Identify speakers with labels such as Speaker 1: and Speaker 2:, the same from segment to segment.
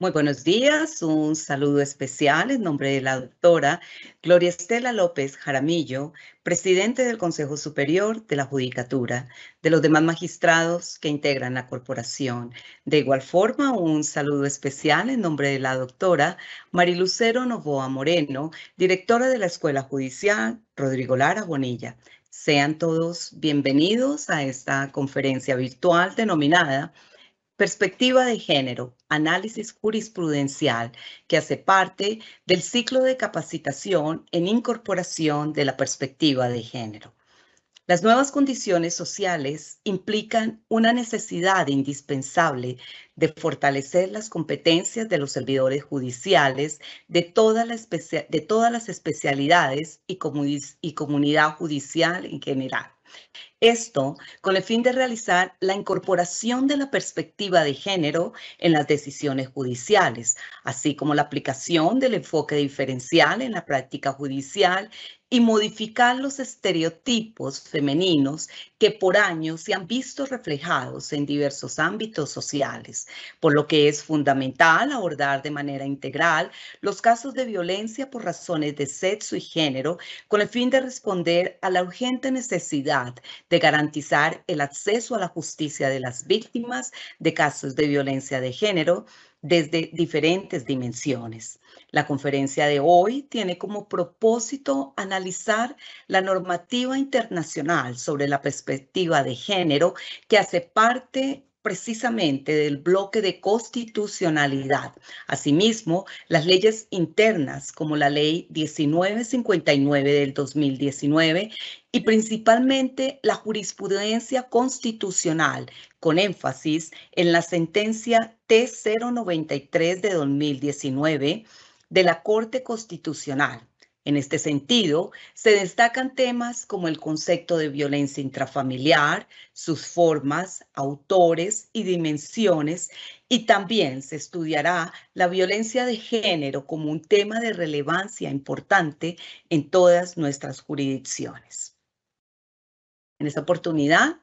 Speaker 1: Muy buenos días, un saludo especial en nombre de la doctora Gloria Estela López Jaramillo, presidente del Consejo Superior de la Judicatura, de los demás magistrados que integran la corporación. De igual forma, un saludo especial en nombre de la doctora Marilucero Novoa Moreno, directora de la Escuela Judicial Rodrigo Lara Bonilla. Sean todos bienvenidos a esta conferencia virtual denominada Perspectiva de Género, Análisis Jurisprudencial, que hace parte del ciclo de capacitación en incorporación de la perspectiva de género. Las nuevas condiciones sociales implican una necesidad indispensable de fortalecer las competencias de los servidores judiciales de todas las especialidades y comunidad judicial en general. Esto con el fin de realizar la incorporación de la perspectiva de género en las decisiones judiciales, así como la aplicación del enfoque diferencial en la práctica judicial y modificar los estereotipos femeninos que por años se han visto reflejados en diversos ámbitos sociales, por lo que es fundamental abordar de manera integral los casos de violencia por razones de sexo y género con el fin de responder a la urgente necesidad de garantizar el acceso a la justicia de las víctimas de casos de violencia de género desde diferentes dimensiones. La conferencia de hoy tiene como propósito analizar la normativa internacional sobre la perspectiva de género que hace parte precisamente del bloque de constitucionalidad. Asimismo, las leyes internas como la Ley 1959 del 2019 y principalmente la jurisprudencia constitucional, con énfasis en la sentencia T093 de 2019 de la Corte Constitucional. En este sentido, se destacan temas como el concepto de violencia intrafamiliar, sus formas, autores y dimensiones, y también se estudiará la violencia de género como un tema de relevancia importante en todas nuestras jurisdicciones. En esta oportunidad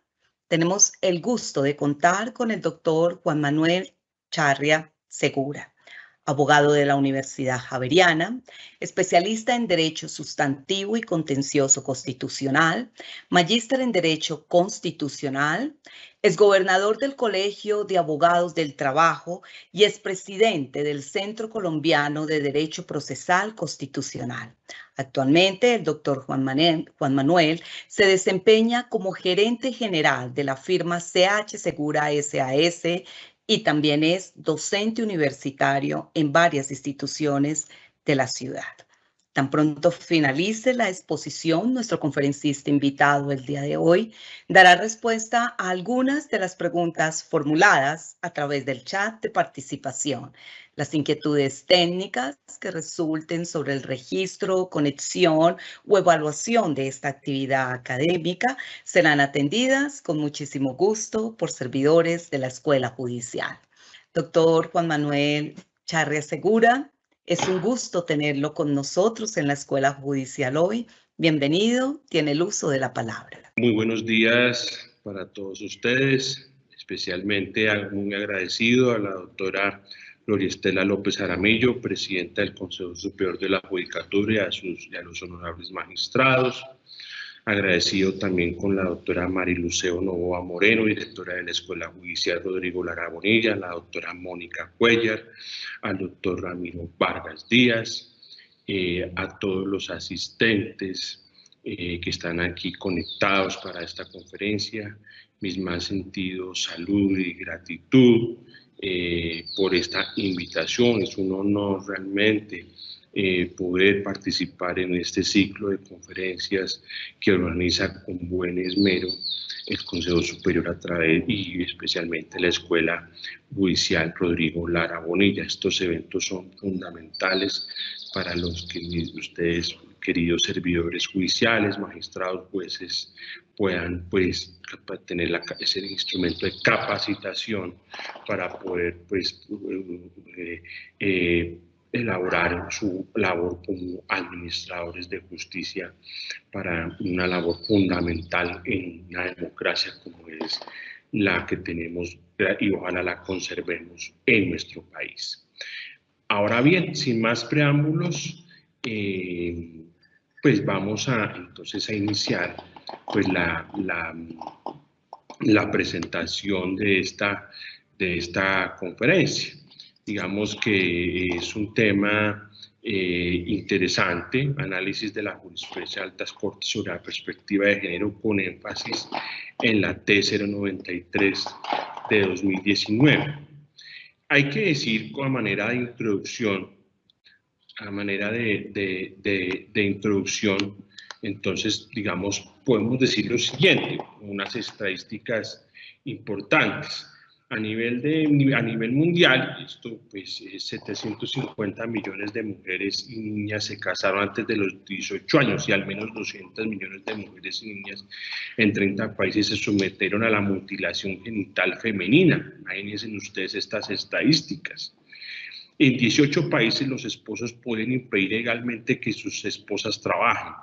Speaker 1: tenemos el gusto de contar con el doctor Juan Manuel Charria Segura, abogado de la Universidad Javeriana, especialista en Derecho Sustantivo y Contencioso Constitucional, magíster en Derecho Constitucional, exgobernador del Colegio de Abogados del Trabajo y expresidente del Centro Colombiano de Derecho Procesal Constitucional. Actualmente, el doctor Juan Manuel se desempeña como gerente general de la firma CH Segura SAS y también es docente universitario en varias instituciones de la ciudad. Tan pronto finalice la exposición, nuestro conferencista invitado el día de hoy dará respuesta a algunas de las preguntas formuladas a través del chat de participación. Las inquietudes técnicas que resulten sobre el registro, conexión o evaluación de esta actividad académica serán atendidas con muchísimo gusto por servidores de la Escuela Judicial. Doctor Juan Manuel Charria Segura, es un gusto tenerlo con nosotros en la Escuela Judicial hoy. Bienvenido, tiene el uso de la palabra.
Speaker 2: Muy buenos días para todos ustedes, especialmente muy agradecido a la doctora Gloria Estela López Jaramillo, presidenta del Consejo Superior de la Judicatura y a los honorables magistrados. Agradecido también con la doctora Marilucero Novoa Moreno, directora de la Escuela Judicial Rodrigo Lara Bonilla, la doctora Mónica Cuellar, al doctor Ramiro Vargas Díaz, a todos los asistentes que están aquí conectados para esta conferencia. Mis más sentidos salud y gratitud por esta invitación. Es un honor realmente poder participar en este ciclo de conferencias que organiza con buen esmero el Consejo Superior a través y especialmente la Escuela Judicial Rodrigo Lara Bonilla. Estos eventos son fundamentales para los que ustedes, queridos servidores judiciales, magistrados, jueces, puedan pues tener ese instrumento de capacitación para poder pues elaborar su labor como administradores de justicia para una labor fundamental en una democracia como es la que tenemos y ojalá la conservemos en nuestro país. Ahora bien, sin más preámbulos, pues vamos entonces a iniciar pues la presentación de esta conferencia. Digamos que es un tema interesante, análisis de la jurisprudencia de altas cortes sobre la perspectiva de género con énfasis en la T093 de 2019. Hay que decir, a manera de introducción, entonces, digamos, podemos decir lo siguiente, unas estadísticas importantes. A nivel mundial, esto pues 750 millones de mujeres y niñas se casaron antes de los 18 años y al menos 200 millones de mujeres y niñas en 30 países se sometieron a la mutilación genital femenina. Imagínense ustedes estas estadísticas. En 18 países los esposos pueden impedir legalmente que sus esposas trabajen,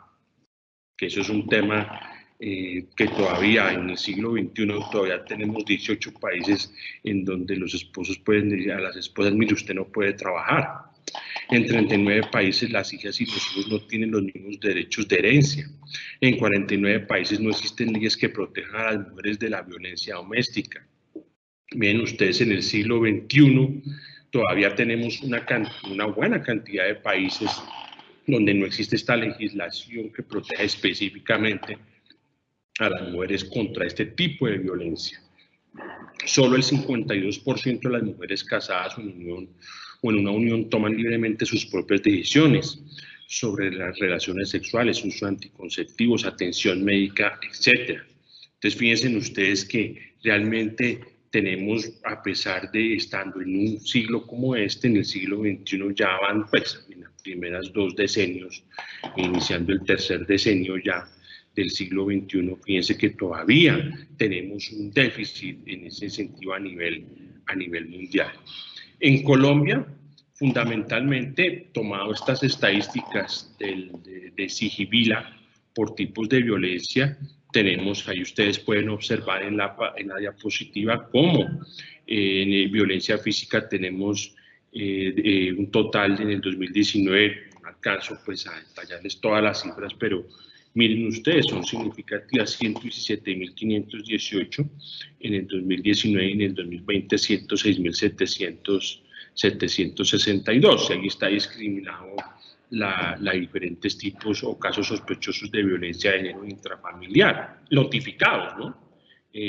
Speaker 2: que eso es un tema que todavía en el siglo XXI todavía tenemos 18 países en donde los esposos pueden decir a las esposas, mire, usted no puede trabajar. En 39 países las hijas y los hijos no tienen los mismos derechos de herencia. En 49 países no existen leyes que protejan a las mujeres de la violencia doméstica. Miren ustedes, en el siglo XXI todavía tenemos una buena cantidad de países donde no existe esta legislación que proteja específicamente a las mujeres contra este tipo de violencia. Solo el 52% de las mujeres casadas o en una unión toman libremente sus propias decisiones sobre las relaciones sexuales, uso de anticonceptivos, atención médica, etc. Entonces, fíjense ustedes que realmente tenemos, a pesar de estando en un siglo como este, en el siglo XXI ya van pues en las primeras 2 decenios, iniciando el tercer decenio ya del siglo XXI, fíjense que todavía tenemos un déficit en ese sentido a nivel mundial. En Colombia, fundamentalmente, tomado estas estadísticas de Sigivila por tipos de violencia, tenemos, ahí ustedes pueden observar en la diapositiva cómo en violencia física tenemos un total en el 2019, no alcanzo pues a detallarles todas las cifras, pero miren ustedes, son significativas, 117.518 en el 2019 y en el 2020 106.762. Ahí está discriminado la diferentes tipos o casos sospechosos de violencia de género intrafamiliar, notificados, ¿no?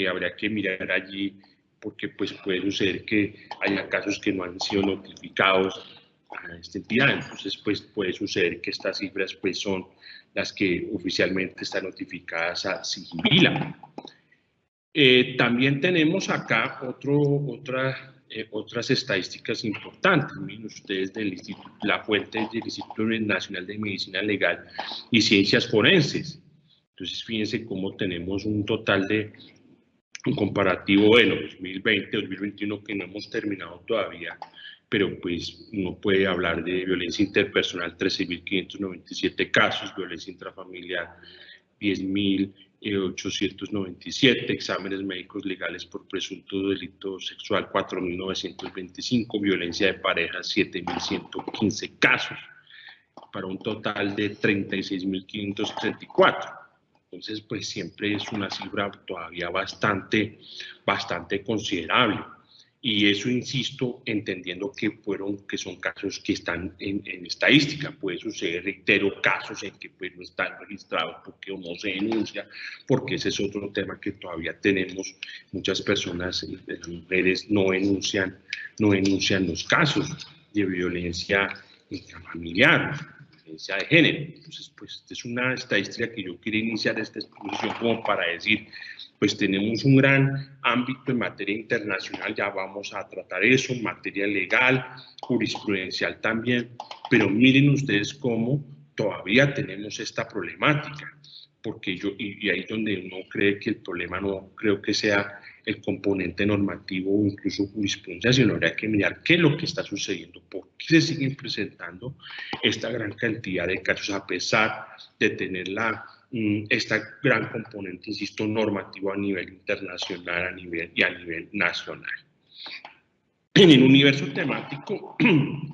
Speaker 2: Habría que mirar allí porque pues puede suceder que haya casos que no han sido notificados a esta entidad, entonces pues puede suceder que estas cifras pues son las que oficialmente están notificadas a Sigivila. También tenemos acá otras estadísticas importantes. Miren ustedes la fuente del Instituto Nacional de Medicina Legal y Ciencias Forenses. Entonces fíjense cómo tenemos un total de un comparativo, bueno, 2020, 2021 que no hemos terminado todavía, pero pues uno puede hablar de violencia interpersonal, 13.597 casos, violencia intrafamiliar, 10.897, exámenes médicos legales por presunto delito sexual, 4.925, violencia de pareja, 7.115 casos, para un total de 36.534. Entonces, pues siempre es una cifra todavía bastante considerable. Y eso, insisto, entendiendo que son casos que están en estadística. Puede suceder, reitero, casos en que pues, no están registrados porque no se denuncia, porque ese es otro tema que todavía tenemos. Muchas personas, las mujeres, no denuncian los casos de violencia intrafamiliar, violencia de género. Entonces, pues, es una estadística que yo quiero iniciar esta exposición como para decir, pues tenemos un gran ámbito en materia internacional, ya vamos a tratar eso, en materia legal, jurisprudencial también, pero miren ustedes cómo todavía tenemos esta problemática, porque y ahí es donde uno cree que el problema no creo que sea el componente normativo o incluso jurisprudencia, sino habría que mirar qué es lo que está sucediendo, por qué se siguen presentando esta gran cantidad de casos a pesar de tener esta gran componente, insisto, normativo a nivel internacional y a nivel nacional. En el universo temático,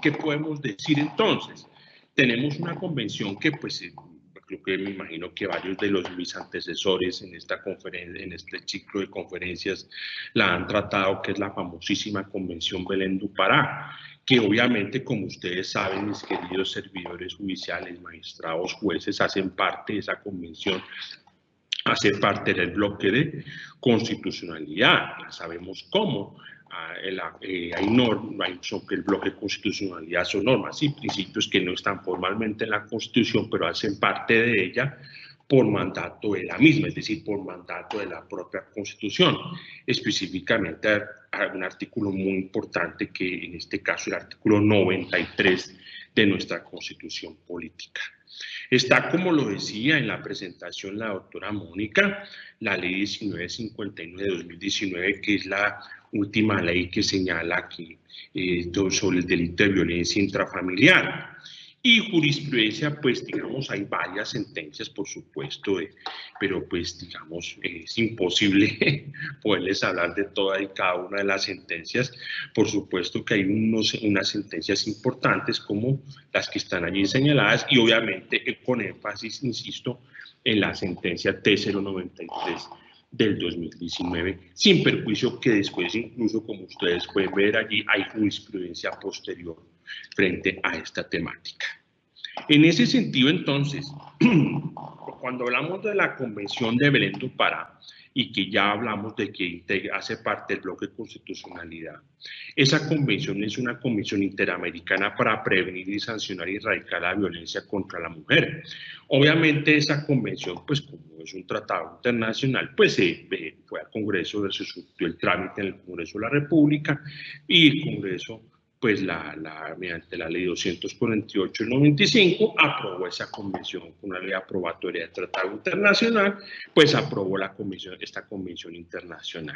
Speaker 2: ¿qué podemos decir entonces? Tenemos una convención que, pues, creo que me imagino que varios de mis antecesores en esta conferencia, en este ciclo de conferencias, la han tratado, que es la famosísima Convención Belén do Pará, que obviamente, como ustedes saben, mis queridos servidores judiciales, magistrados, jueces, hacen parte de esa convención, hace parte del bloque de constitucionalidad. Ya sabemos cómo. Hay normas, que el bloque de constitucionalidad son normas y principios que no están formalmente en la Constitución, pero hacen parte de ella por mandato de la misma, es decir, por mandato de la propia Constitución. Específicamente hay un artículo muy importante que en este caso es el artículo 93 de nuestra Constitución política. Está, como lo decía en la presentación la doctora Mónica, la ley 1959 de 2019, que es la última ley que señala aquí sobre el delito de violencia intrafamiliar. Y jurisprudencia, pues digamos, hay varias sentencias, por supuesto, pero pues digamos, es imposible poderles hablar de toda y cada una de las sentencias. Por supuesto que hay unas sentencias importantes como las que están allí señaladas y obviamente con énfasis, insisto, en la sentencia T093 del 2019, sin perjuicio que después, incluso como ustedes pueden ver allí, hay jurisprudencia posterior frente a esta temática. En ese sentido, entonces, cuando hablamos de la Convención de Belén do Pará, y que ya hablamos de que hace parte del bloque de constitucionalidad, esa convención es una convención interamericana para prevenir y sancionar y erradicar la violencia contra la mujer. Obviamente esa convención, pues como es un tratado internacional, pues fue al Congreso, se surtió el trámite en el Congreso de la República y el Congreso, pues mediante la ley 248 del 95, aprobó esa convención con una ley aprobatoria de tratado internacional, pues aprobó esta convención internacional.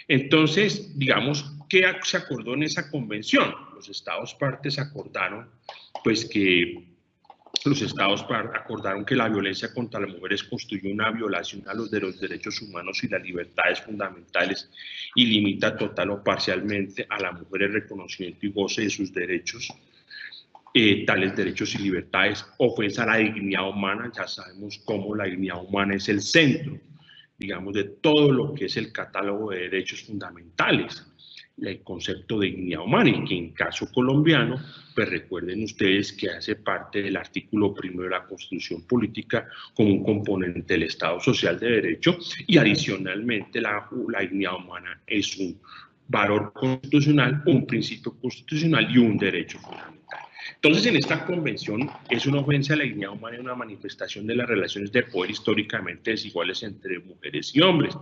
Speaker 2: Entonces, digamos, ¿qué se acordó en esa convención? Los estados partes acordaron, pues que acordaron que la violencia contra las mujeres constituye una violación a los derechos humanos y las libertades fundamentales y limita total o parcialmente a la mujer el reconocimiento y goce de sus derechos, tales derechos y libertades, ofensa a la dignidad humana. Ya sabemos cómo la dignidad humana es el centro, digamos, de todo lo que es el catálogo de derechos fundamentales, el concepto de dignidad humana, y que en caso colombiano, pues recuerden ustedes que hace parte del artículo 1 de la Constitución Política como un componente del Estado Social de Derecho, y adicionalmente la dignidad humana es un valor constitucional, un principio constitucional y un derecho fundamental. Entonces, en esta convención es una ofensa a la dignidad humana y una manifestación de las relaciones de poder históricamente desiguales entre mujeres y hombres,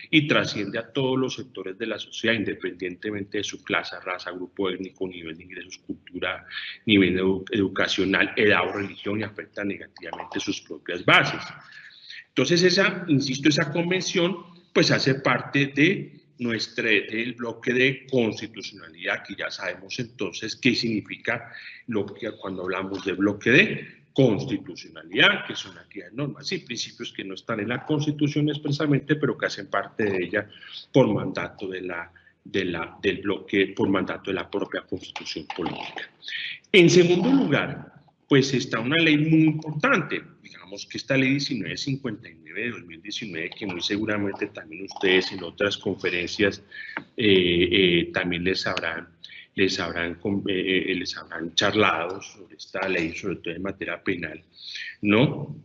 Speaker 2: y trasciende a todos los sectores de la sociedad, independientemente de su clase, raza, grupo étnico, nivel de ingresos, cultura, nivel educacional, edad o religión, y afecta negativamente sus propias bases. Entonces, insisto, esa convención pues hace parte del bloque de constitucionalidad, que ya sabemos entonces qué significa cuando hablamos de bloque de constitucionalidad, que son aquellas normas y principios que no están en la Constitución expresamente, pero que hacen parte de ella por mandato del bloque, por mandato de la propia Constitución política. En segundo lugar, pues está una ley muy importante, digamos que esta ley 1959 de 2019, que muy seguramente también ustedes en otras conferencias también les habrán charlado sobre esta ley, sobre todo en materia penal, ¿no?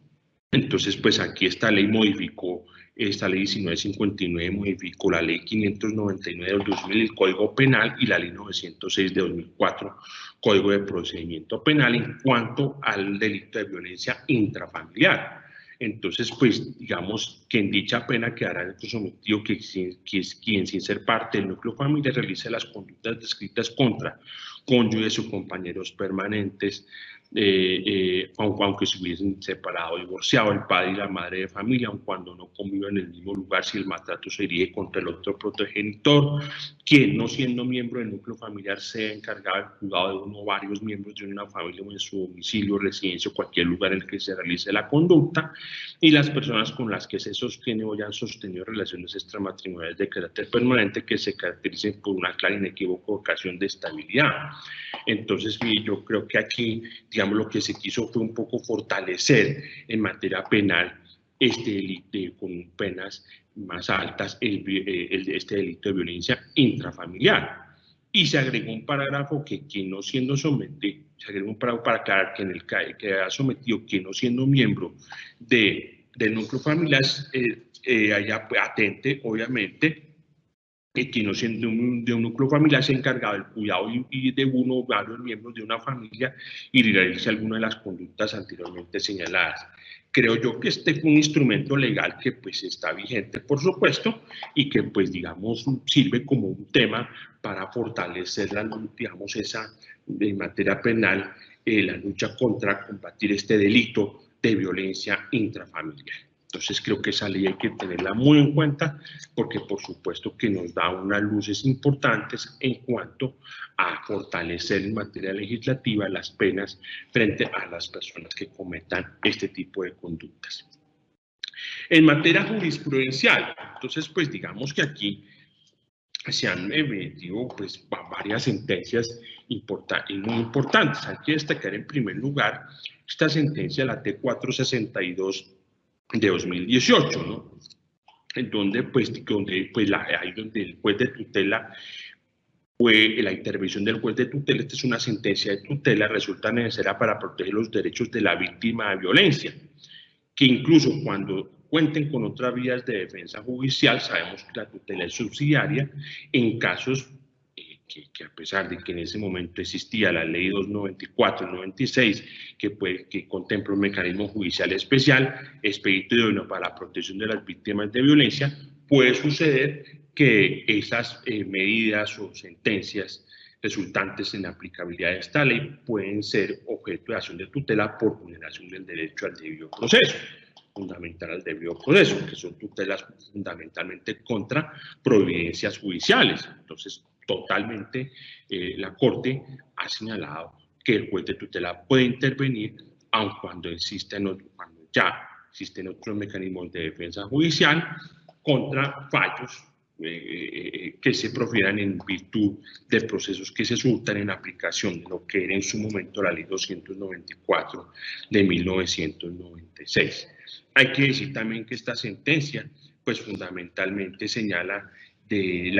Speaker 2: Entonces, pues aquí esta ley modificó, esta ley 1959 modificó la ley 599 del 2000, el Código Penal, y la ley 906 de 2004, Código de Procedimiento Penal, en cuanto al delito de violencia intrafamiliar. Entonces, pues, digamos que en dicha pena quedará sometido que es quien, sin ser parte del núcleo familiar, realice las conductas descritas contra cónyuges o compañeros permanentes aunque se hubiesen separado, divorciado, el padre y la madre de familia, aun cuando no conviven en el mismo lugar, si el maltrato se dirige contra el otro progenitor, quien no siendo miembro del núcleo familiar sea encargado del cuidado de uno o varios miembros de una familia o en su domicilio, residencia o cualquier lugar en el que se realice la conducta, y las personas con las que se sostiene o hayan sostenido relaciones extramatrimoniales de carácter permanente que se caractericen por una clara e inequívoca vocación de estabilidad. Entonces, yo creo que aquí, digamos, lo que se quiso fue un poco fortalecer en materia penal este delito con penas más altas, este delito de violencia intrafamiliar. Y se agregó un parágrafo que quien no siendo sometido, se agregó un parágrafo para aclarar que en el que ha sometido, quien no siendo miembro del núcleo familiar, haya atente, obviamente, que quien no siendo de un núcleo familiar se encargado del cuidado y de uno o varios miembros de una familia y realice alguna de las conductas anteriormente señaladas. Creo yo que este es un instrumento legal que pues está vigente, por supuesto, y que pues digamos sirve como un tema para fortalecer digamos esa en materia penal la lucha contra combatir este delito de violencia intrafamiliar. Entonces creo que esa ley hay que tenerla muy en cuenta porque por supuesto que nos da unas luces importantes en cuanto a fortalecer en materia legislativa las penas frente a las personas que cometan este tipo de conductas. En materia jurisprudencial, entonces pues digamos que aquí se han emitido pues varias sentencias muy importantes. Hay que destacar en primer lugar esta sentencia, la T462 de 2018, ¿no? En donde donde el juez de tutela fue la intervención del juez de tutela. Esta es una sentencia de tutela, resulta necesaria para proteger los derechos de la víctima de violencia, que incluso cuando cuenten con otras vías de defensa judicial, sabemos que la tutela es subsidiaria en casos que a pesar de que en ese momento existía la ley 294 y 96, que contempla un mecanismo judicial especial, expedito idóneo para la protección de las víctimas de violencia, puede suceder que esas medidas o sentencias resultantes en la aplicabilidad de esta ley pueden ser objeto de acción de tutela por vulneración del derecho al debido proceso, fundamental al debido proceso, que son tutelas fundamentalmente contra providencias judiciales. Entonces, totalmente la Corte ha señalado que el juez de tutela puede intervenir aun cuando ya existen otros mecanismos de defensa judicial contra fallos que se profieran en virtud de procesos que se surtan en aplicación de lo que era en su momento la ley 294 de 1996. Hay que decir también que esta sentencia pues fundamentalmente señala de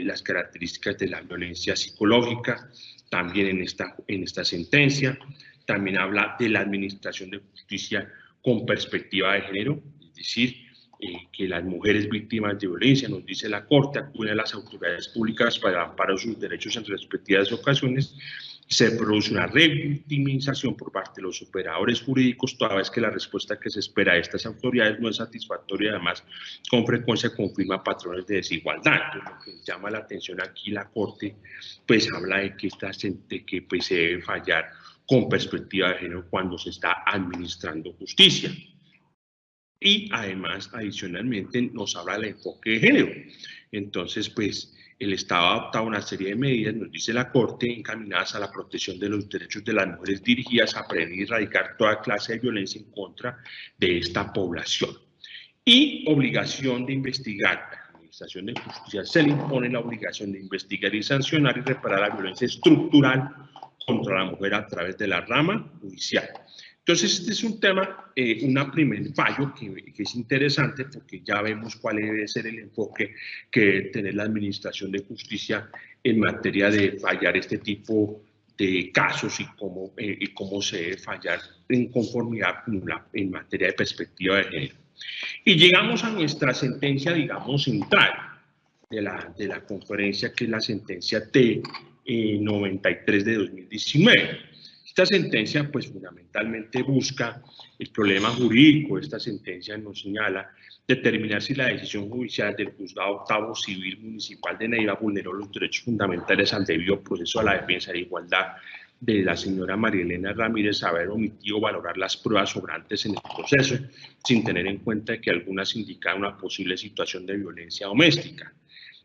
Speaker 2: las características de la violencia psicológica, también en esta sentencia. También habla de la administración de justicia con perspectiva de género, es decir, que las mujeres víctimas de violencia, nos dice la Corte, acuden a las autoridades públicas para amparar sus derechos en respectivas ocasiones. Se produce una revictimización por parte de los operadores jurídicos, toda vez que la respuesta que se espera de estas autoridades no es satisfactoria y además con frecuencia confirma patrones de desigualdad. Entonces, lo que llama la atención aquí la Corte, pues habla de que pues, se debe fallar con perspectiva de género cuando se está administrando justicia. Y además, adicionalmente, nos habla del enfoque de género. Entonces, pues, el Estado ha adoptado una serie de medidas, nos dice la Corte, encaminadas a la protección de los derechos de las mujeres, dirigidas a prevenir y erradicar toda clase de violencia en contra de esta población. Y obligación de investigar. La Administración de Justicia se le impone la obligación de investigar y sancionar y reparar la violencia estructural contra la mujer a través de la rama judicial. Entonces, este es un tema, un primer fallo que es interesante porque ya vemos cuál debe ser el enfoque que debe tener la Administración de Justicia en materia de fallar este tipo de casos y cómo se debe fallar en conformidad en materia de perspectiva de género. Y llegamos a nuestra sentencia, digamos, central de la conferencia, que es la sentencia T93 de 2019. Esta sentencia, pues, fundamentalmente busca el problema jurídico. Esta sentencia nos señala determinar si la decisión judicial del Juzgado Octavo Civil Municipal de Neiva vulneró los derechos fundamentales al debido proceso, a la defensa de la igualdad de la señora María Elena Ramírez haber omitido valorar las pruebas sobrantes en el proceso, sin tener en cuenta que algunas indicaban una posible situación de violencia doméstica.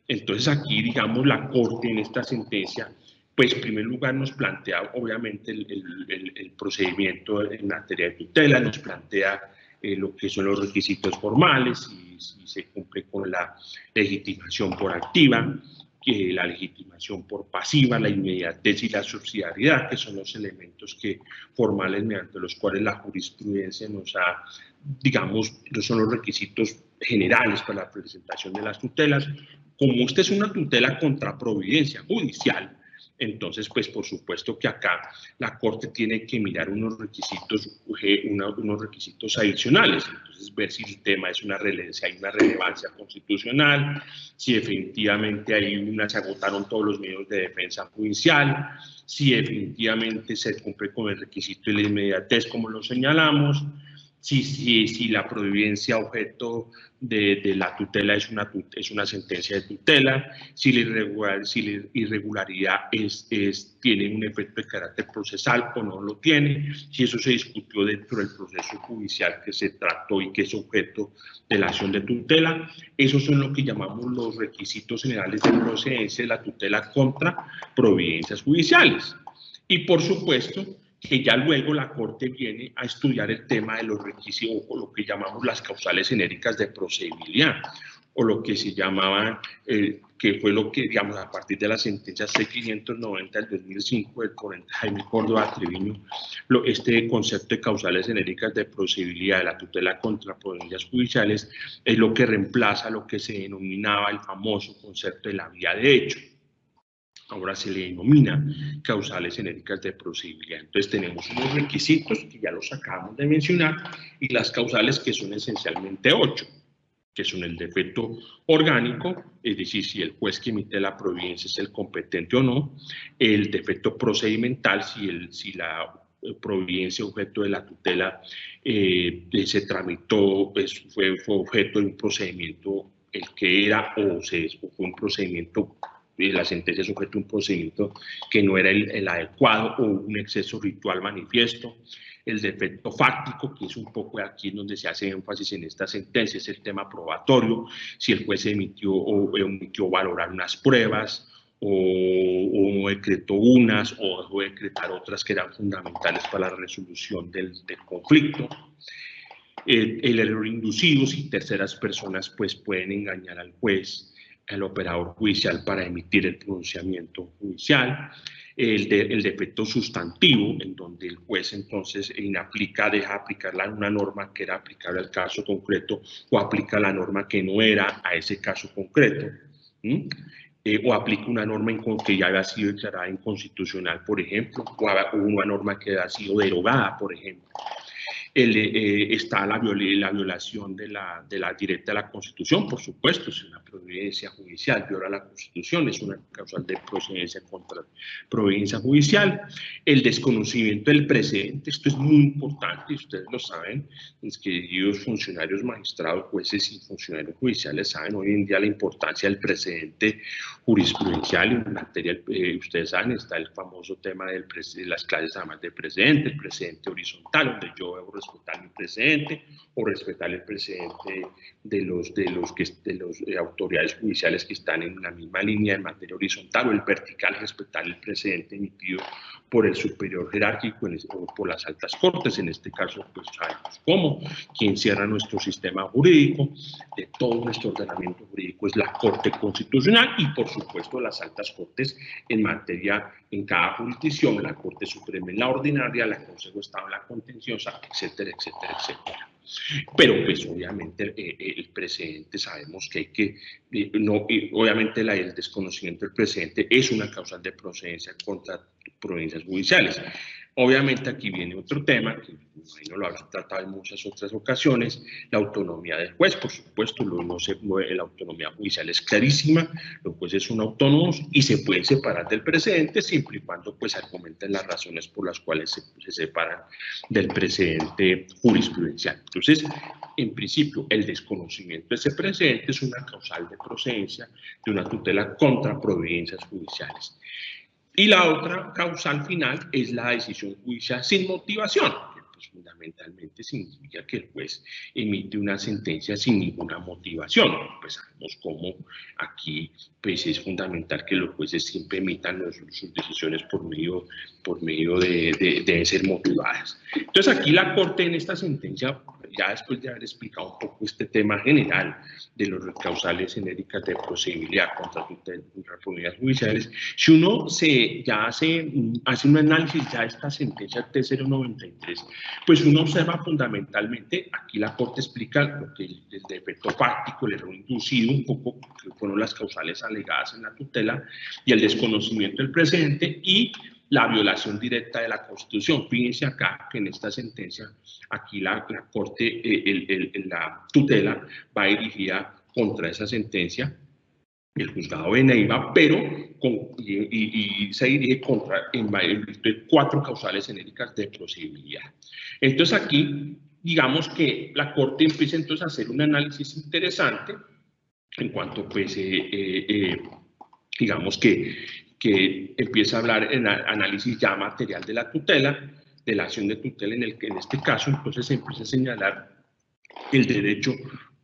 Speaker 2: Entonces aquí, digamos, la Corte en esta sentencia, pues en primer lugar nos plantea obviamente el procedimiento en materia de tutela, nos plantea lo que son los requisitos formales, si se cumple con la legitimación por activa, la legitimación por pasiva, la inmediatez y la subsidiariedad, que son los elementos formales mediante los cuales la jurisprudencia nos ha, digamos, son los requisitos generales para la presentación de las tutelas. Como esta es una tutela contra providencia judicial, entonces, pues por supuesto que acá la Corte tiene que mirar unos requisitos adicionales, entonces ver si el tema es hay una relevancia constitucional, si efectivamente se agotaron todos los medios de defensa judicial, si definitivamente se cumple con el requisito de la inmediatez como lo señalamos, si la providencia objeto de la tutela es una sentencia de tutela, si la irregularidad tiene un efecto de carácter procesal o no lo tiene, si eso se discutió dentro del proceso judicial que se trató y que es objeto de la acción de tutela. Esos son lo que llamamos los requisitos generales de procedencia de la tutela contra providencias judiciales. Y por supuesto, que ya luego la Corte viene a estudiar el tema de los requisitos o lo que llamamos las causales genéricas de procedibilidad, o lo que se llamaban, que fue lo que, digamos, a partir de la sentencia C-590 del 2005 del ponente Jaime Córdoba Treviño, este concepto de causales genéricas de procedibilidad de la tutela contra providencias judiciales es lo que reemplaza lo que se denominaba el famoso concepto de la vía de hecho. Ahora se le denomina causales genéricas de procedibilidad. Entonces tenemos unos requisitos que ya los acabamos de mencionar y las causales que son esencialmente 8, que son el defecto orgánico, es decir, si el juez que emite la providencia es el competente o no, el defecto procedimental, si la providencia objeto de la tutela se tramitó, fue objeto de un procedimiento el que era o fue un procedimiento, la sentencia es objeto de un procedimiento que no era el adecuado o un exceso ritual manifiesto. El defecto fáctico, que es un poco aquí en donde se hace énfasis en esta sentencia, es el tema probatorio, si el juez emitió o omitió valorar unas pruebas o decretó unas o dejó de decretar otras que eran fundamentales para la resolución del conflicto. El error inducido, si terceras personas pues pueden engañar al juez, al operador judicial para emitir el pronunciamiento judicial. El defecto sustantivo, en donde el juez entonces deja aplicar una norma que era aplicable al caso concreto o aplica la norma que no era a ese caso concreto, o aplica una norma que ya había sido declarada inconstitucional, por ejemplo, o una norma que había sido derogada, por ejemplo. Está la violación de la directa de la Constitución, por supuesto, es una providencia judicial, viola la Constitución, es una causal de procedencia contra providencia judicial. El desconocimiento del precedente, esto es muy importante, y ustedes lo saben, mis queridos funcionarios, magistrados, jueces y funcionarios judiciales saben hoy en día la importancia del precedente jurisprudencial en materia, ustedes saben, está el famoso tema de las clases además de precedente, el precedente horizontal, donde yo debo respetar mi precedente o respetar el precedente de los autoridades judiciales que están en la misma línea en materia horizontal, o el vertical, respetar el precedente emitido por el superior jerárquico o por las altas cortes. En este caso, pues sabemos cómo, quien cierra nuestro sistema jurídico, de todo nuestro ordenamiento jurídico, es la Corte Constitucional y, por supuesto, las altas cortes en materia, en cada jurisdicción, la Corte Suprema en la ordinaria, la Consejo de Estado en la contenciosa, etcétera, etcétera, etcétera. Pero pues obviamente el precedente sabemos que hay que, obviamente el desconocimiento del precedente es una causal de procedencia contra providencias judiciales. Obviamente aquí viene otro tema, que no lo hemos tratado en muchas otras ocasiones, la autonomía del juez, por supuesto, la autonomía judicial es clarísima, los jueces son autónomos y se pueden separar del precedente siempre y cuando pues argumenten las razones por las cuales se separan del precedente jurisprudencial. Entonces, en principio, el desconocimiento de ese precedente es una causal de procedencia de una tutela contra providencias judiciales. Y la otra causal final es la decisión judicial sin motivación, que pues fundamentalmente significa que el juez emite una sentencia sin ninguna motivación. Pues sabemos cómo aquí pues es fundamental que los jueces siempre emitan sus decisiones por medio de ser motivadas. Entonces aquí la Corte en esta sentencia, ya después de haber explicado un poco este tema general de los causales genéricas de procedibilidad contra unidades judiciales, si uno hace un análisis ya de esta sentencia T093, pues uno observa fundamentalmente, aquí la Corte explica lo que el defecto fáctico, el error inducido, un poco que fueron las causales alegadas en la tutela, y el desconocimiento del precedente y la violación directa de la Constitución. Fíjense acá que en esta sentencia, aquí la Corte, la tutela va dirigida contra esa sentencia, el juzgado de Neiva, pero se dirige en virtud de 4 causales genéricas de procedibilidad. Entonces aquí, digamos que la Corte empieza entonces a hacer un análisis interesante en cuanto, pues, digamos que empieza a hablar en análisis ya material de la tutela, de la acción de tutela en este caso, entonces se empieza a señalar el derecho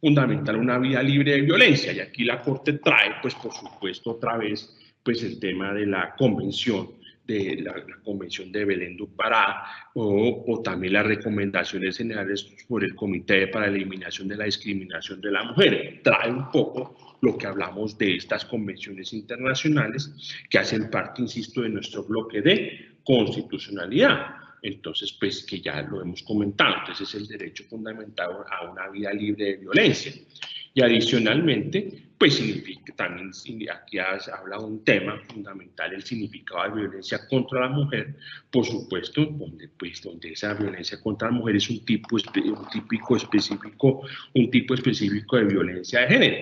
Speaker 2: fundamental a una vida libre de violencia, y aquí la Corte trae, pues por supuesto, otra vez, pues el tema de la convención, de la Convención de Belén do Pará, o también las recomendaciones generales por el Comité para la Eliminación de la Discriminación de la Mujer. Trae un poco lo que hablamos de estas convenciones internacionales que hacen parte, insisto, de nuestro bloque de constitucionalidad. Entonces, pues que ya lo hemos comentado, entonces es el derecho fundamental a una vida libre de violencia. Y adicionalmente, pues significa también, aquí habla de un tema fundamental, el significado de violencia contra la mujer, por supuesto, donde esa violencia contra la mujer es un tipo específico de violencia de género.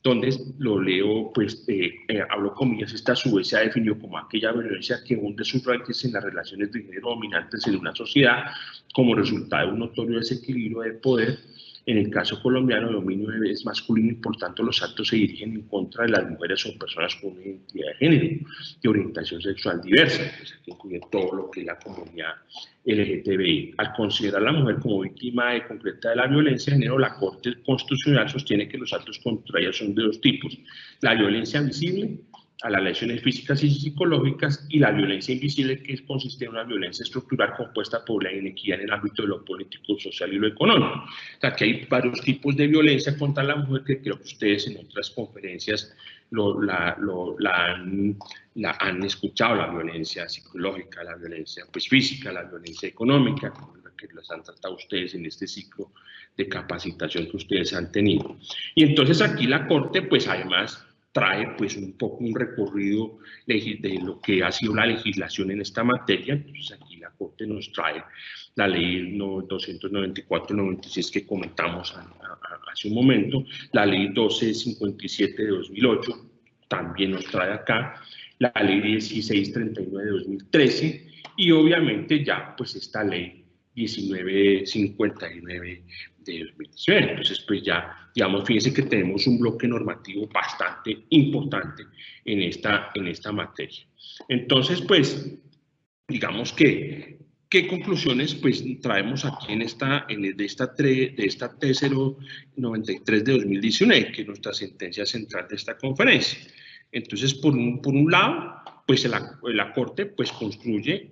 Speaker 2: Donde lo leo, pues, hablo comillas, esta a su vez se ha definido como aquella violencia que hunde sus raíces en las relaciones de género dominantes en una sociedad como resultado de un notorio desequilibrio de poder. En el caso colombiano, el dominio es masculino y por tanto los actos se dirigen en contra de las mujeres o personas con una identidad de género y orientación sexual diversa, pues aquí incluye todo lo que es la comunidad LGTBI. Al considerar a la mujer como víctima concreta de la violencia de género, la Corte Constitucional sostiene que los actos contra ella son de 2 tipos: la violencia visible, a las lesiones físicas y psicológicas, y la violencia invisible, que consiste en una violencia estructural compuesta por la inequidad en el ámbito de lo político, social y lo económico. O sea, que hay varios tipos de violencia contra la mujer que creo que ustedes en otras conferencias han escuchado: la violencia psicológica, la violencia pues, física, la violencia económica, que las han tratado ustedes en este ciclo de capacitación que ustedes han tenido. Y entonces aquí la Corte, pues además, trae pues un poco un recorrido de lo que ha sido la legislación en esta materia. Entonces aquí la Corte nos trae la ley 294-96 que comentamos hace un momento, la ley 1257 de 2008 también nos trae acá, la ley 1639 de 2013 y obviamente ya pues esta ley 1959 de 2019. Entonces, pues ya, digamos, fíjense que tenemos un bloque normativo bastante importante en esta materia. Entonces, pues, digamos que, ¿qué conclusiones pues traemos aquí de esta T093 de 2019, que es nuestra sentencia central de esta conferencia? Entonces, por un lado, pues la Corte pues construye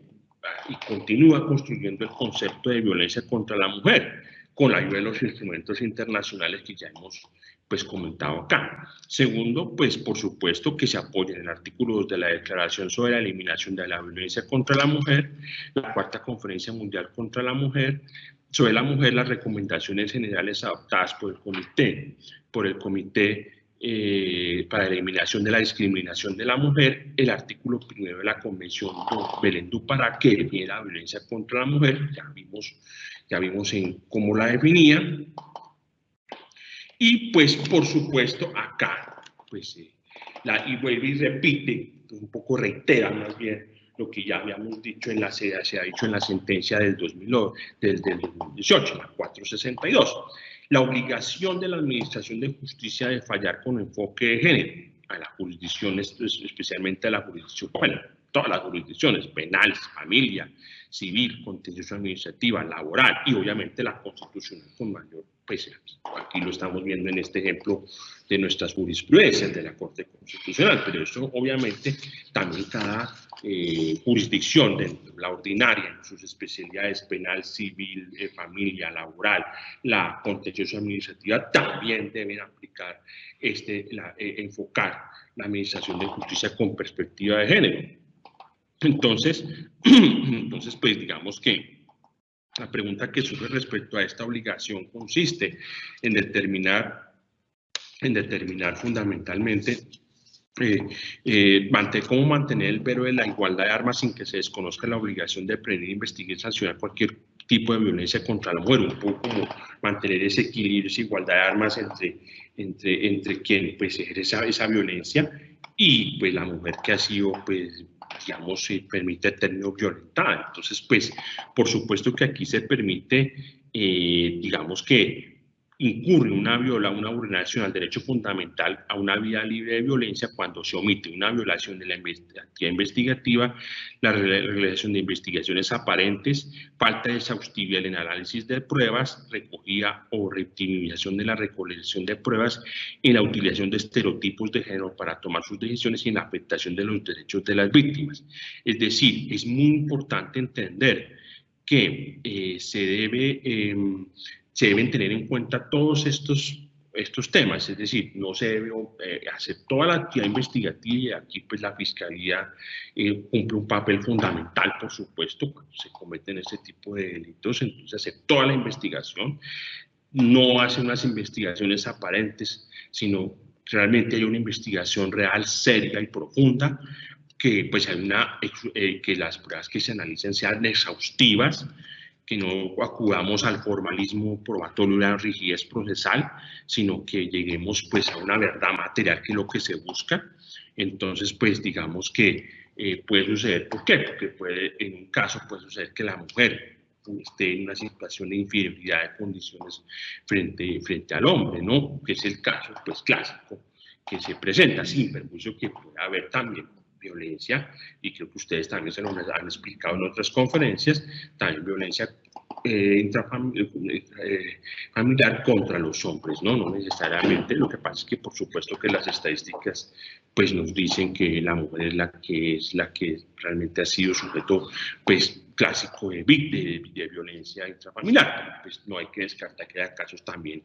Speaker 2: y continúa construyendo el concepto de violencia contra la mujer con la ayuda de los instrumentos internacionales que ya hemos pues comentado acá. Segundo, pues por supuesto que se apoya en el artículo 2 de la Declaración sobre la Eliminación de la Violencia contra la Mujer, la 4ª Conferencia Mundial contra la Mujer, sobre la mujer, las recomendaciones generales adoptadas por el Comité para la Eliminación de la Discriminación de la Mujer, el artículo 1 de la Convención de Belén do Pará, que define la violencia contra la mujer, ya vimos en cómo la definía, y pues por supuesto acá, pues y vuelve y repite, un poco reitera más bien lo que ya habíamos dicho se ha dicho en la sentencia del 2018, la 462. La obligación de la Administración de Justicia de fallar con enfoque de género. a las jurisdicciones, especialmente a la jurisdicción, bueno, todas las jurisdicciones, penales, familia, civil, contencioso administrativa, laboral y obviamente la constitucional con mayor peso. Aquí lo estamos viendo en este ejemplo de nuestras jurisprudencias de la Corte Constitucional, pero eso obviamente también cada jurisdicción de la ordinaria en sus especialidades penal, civil, familia, laboral, la contencioso administrativa también deben aplicar enfocar la administración de justicia con perspectiva de género. Entonces, pues digamos que la pregunta que surge respecto a esta obligación consiste en determinar fundamentalmente cómo mantener el velo de la igualdad de armas sin que se desconozca la obligación de prevenir, investigar y sancionar cualquier tipo de violencia contra la mujer, un poco como mantener ese equilibrio, esa igualdad de armas entre quien pues ejerce esa violencia y pues la mujer que ha sido pues digamos, se permite el término violentada. Entonces, pues, por supuesto que aquí se permite, digamos que incurre una vulneración al derecho fundamental a una vida libre de violencia cuando se omite una violación de la actividad investigativa, la realización de investigaciones aparentes, falta de exhaustividad en el análisis de pruebas, recogida o reoptimización de la recolección de pruebas y la utilización de estereotipos de género para tomar sus decisiones y en la afectación de los derechos de las víctimas. Es decir, es muy importante entender que se deben tener en cuenta todos estos temas, es decir, no se debe hacer toda la actividad investigativa y aquí pues la Fiscalía cumple un papel fundamental, por supuesto, cuando se cometen este tipo de delitos, entonces hacer toda la investigación, no hace unas investigaciones aparentes, sino realmente hay una investigación real, seria y profunda, que pues hay que las pruebas que se analicen sean exhaustivas, que no acudamos al formalismo probatorio y la rigidez procesal, sino que lleguemos pues a una verdad material que es lo que se busca. Entonces pues digamos que puede suceder, ¿por qué? Porque en un caso puede suceder que la mujer esté en una situación de inferioridad de condiciones frente al hombre, ¿no? Que es el caso pues clásico que se presenta, sin perjuicio que puede haber también violencia, y creo que ustedes también se lo han explicado en otras conferencias, también violencia intrafamiliar contra los hombres, ¿no? No necesariamente, lo que pasa es que por supuesto que las estadísticas pues nos dicen que la mujer es la que realmente ha sido sujeto pues clásico de violencia intrafamiliar, pues no hay que descartar que haya casos también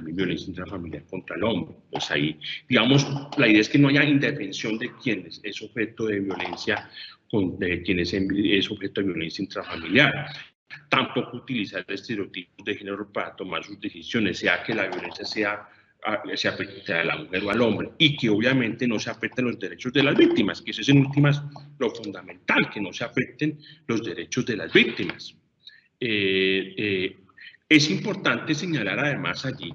Speaker 2: violencia intrafamiliar contra el hombre. Pues ahí, digamos, la idea es que no haya indefensión de quien es objeto de violencia, de quien es objeto de violencia intrafamiliar. Tampoco utilizar estereotipos de género para tomar sus decisiones, sea que la violencia se afecte a la mujer o al hombre, y que obviamente no se afecten los derechos de las víctimas, que eso es en últimas lo fundamental, que no se afecten los derechos de las víctimas. Es importante señalar además allí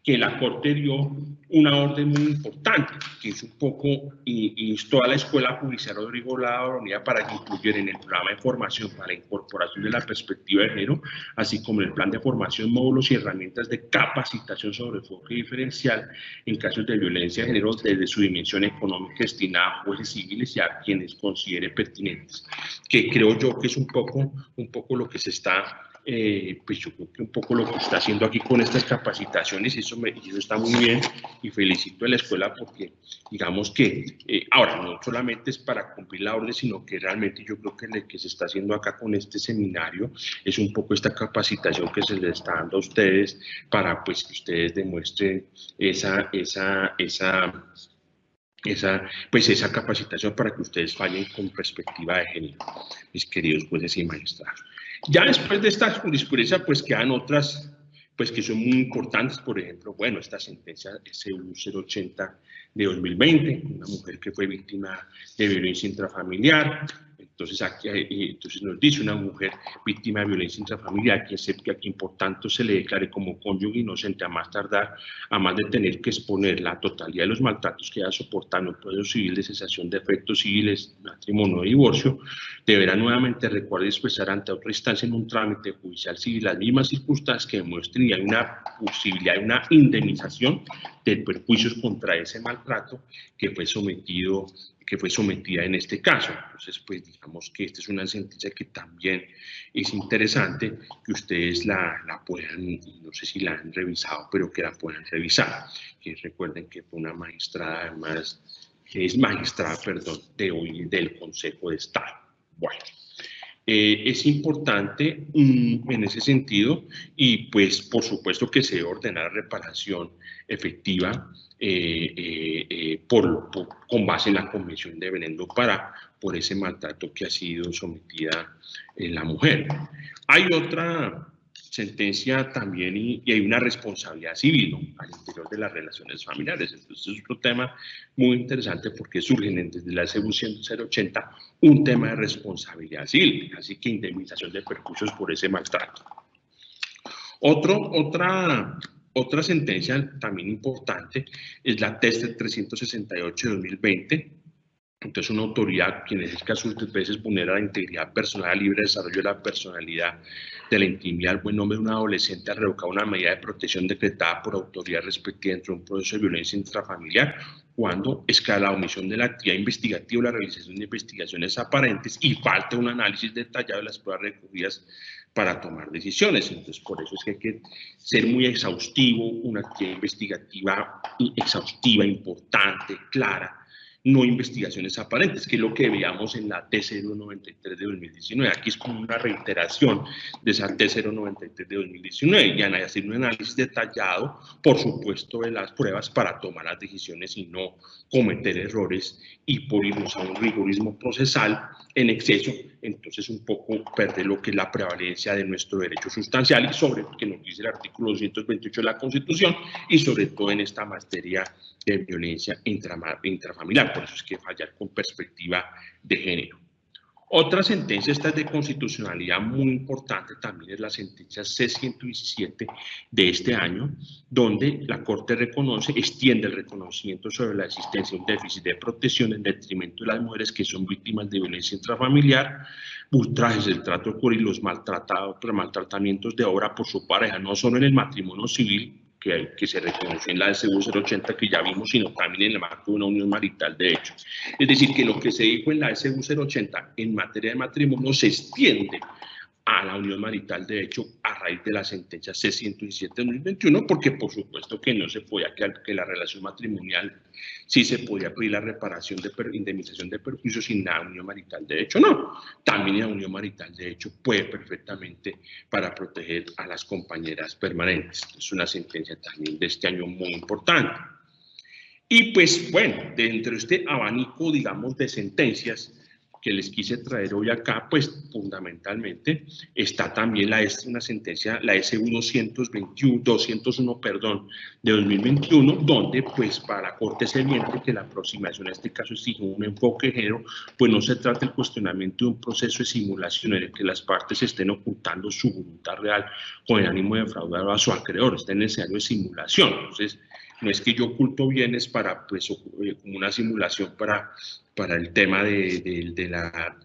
Speaker 2: que la Corte dio una orden muy importante, que es un poco, instó a la Escuela Judicial Rodrigo Lara Unida para que incluyera en el programa de formación para la incorporación de la perspectiva de género, así como en el plan de formación, módulos y herramientas de capacitación sobre enfoque diferencial en casos de violencia de género desde su dimensión económica destinada a jueces civiles y a quienes considere pertinentes, que creo yo que es un poco lo que se está pues yo creo que un poco lo que está haciendo aquí con estas capacitaciones, y eso está muy bien, y felicito a la escuela porque digamos que ahora no solamente es para cumplir la orden, sino que realmente yo creo que lo que se está haciendo acá con este seminario es un poco esta capacitación que se les está dando a ustedes para pues que ustedes demuestren esa capacitación para que ustedes fallen con perspectiva de género, mis queridos jueces y magistrados. Ya después de esta jurisprudencia, pues quedan otras, pues que son muy importantes, por ejemplo, bueno, esta sentencia SU 080 de 2020, una mujer que fue víctima de violencia intrafamiliar. Entonces, entonces nos dice una mujer víctima de violencia intrafamiliar que a quien por tanto se le declare como cónyuge inocente a más tardar, a más de tener que exponer la totalidad de los maltratos que haya soportado en un proceso civil de cesación de efectos civiles, matrimonio o divorcio, deberá nuevamente recordar y expresar ante otra instancia en un trámite judicial civil las mismas circunstancias que demuestren y hay una posibilidad de una indemnización de perjuicios contra ese maltrato que fue sometida en este caso. Entonces, pues digamos que esta es una sentencia que también es interesante que ustedes la puedan, no sé si la han revisado, pero que la puedan revisar. Que recuerden que fue una magistrada, además, que es magistrada, perdón, de hoy del Consejo de Estado. Bueno. Es importante en ese sentido y pues por supuesto que se debe ordenar reparación efectiva con base en la Convención de Belén do Pará por ese maltrato que ha sido sometida la mujer. Hay otra sentencia también y hay una responsabilidad civil, ¿no?, al interior de las relaciones familiares. Entonces es otro tema muy interesante porque surgen desde la SBU 080 un tema de responsabilidad civil, así que indemnización de perjuicios por ese maltrato. Otra sentencia también importante es la TES 368 de 2020. Entonces, una autoridad, quien en el caso muchas veces vulnera la integridad personal, el libre desarrollo de la personalidad, de la intimidad, el buen nombre de un adolescente, ha revocado una medida de protección decretada por autoridad respectiva dentro de un proceso de violencia intrafamiliar cuando escala la omisión de la actividad investigativa o la realización de investigaciones aparentes y falta un análisis detallado de las pruebas recurridas para tomar decisiones. Entonces, por eso es que hay que ser muy exhaustivo, una actividad investigativa exhaustiva, importante, clara, no investigaciones aparentes, que es lo que veíamos en la T093 de 2019. Aquí es como una reiteración de esa T093 de 2019 y hacer un análisis detallado, por supuesto, de las pruebas para tomar las decisiones y no cometer errores y por irnos a un rigorismo procesal en exceso, entonces un poco perder lo que es la prevalencia de nuestro derecho sustancial y sobre lo que nos dice el artículo 228 de la Constitución y sobre todo en esta materia de violencia intrafamiliar. Por eso es que fallar con perspectiva de género. Otra sentencia, esta es de constitucionalidad muy importante, también es la sentencia C-117 de este año, donde la Corte extiende el reconocimiento sobre la existencia de un déficit de protección en detrimento de las mujeres que son víctimas de violencia intrafamiliar, ultrajes del trato de y los maltratamientos de obra por su pareja, no solo en el matrimonio civil, que se reconoció en la SBU 080 que ya vimos, sino también en el marco de una unión marital de hecho. Es decir, que lo que se dijo en la SBU 080 en materia de matrimonio se extiende a la unión marital de hecho a raíz de la sentencia C-117 de 2021, porque por supuesto que no se podía que la relación matrimonial sí se podía pedir la reparación de indemnización de perjuicios sin la unión marital de hecho, no. También la unión marital de hecho puede perfectamente para proteger a las compañeras permanentes. Es una sentencia también de este año muy importante. Y pues bueno, dentro de este abanico, digamos, de sentencias que les quise traer hoy acá, pues fundamentalmente está también una sentencia, la SBU 201, de 2021, donde pues para la Corte se evidencia que la aproximación a este caso exige un enfoque de género, pues no se trata del cuestionamiento de un proceso de simulación en el que las partes estén ocultando su voluntad real con el ánimo de defraudar a su acreedor, está en el escenario de simulación. Entonces, no es que yo oculto bienes para, pues, como una simulación para el tema de la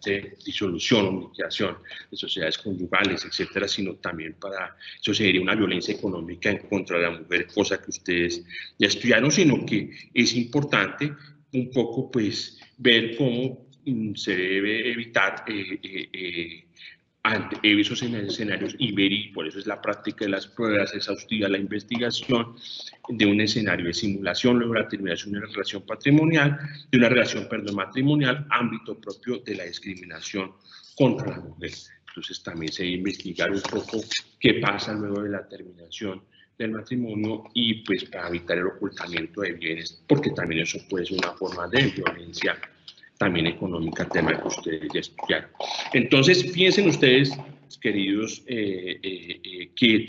Speaker 2: disolución o liquidación de sociedades conyugales, etcétera, sino también para, eso sería una violencia económica en contra de la mujer, cosa que ustedes ya estudiaron, sino que es importante un poco, pues, ver cómo se debe evitar ante esos escenarios y ver, y por eso es la práctica de las pruebas exhaustivas, la investigación de un escenario de simulación, luego la terminación de una relación patrimonial, de una relación, matrimonial, ámbito propio de la discriminación contra la mujer. Entonces también se debe investigar un poco qué pasa luego de la terminación del matrimonio y pues para evitar el ocultamiento de bienes, porque también eso puede ser una forma de violencia también económica, tema que ustedes ya estudiaron. Entonces, piensen ustedes queridos, que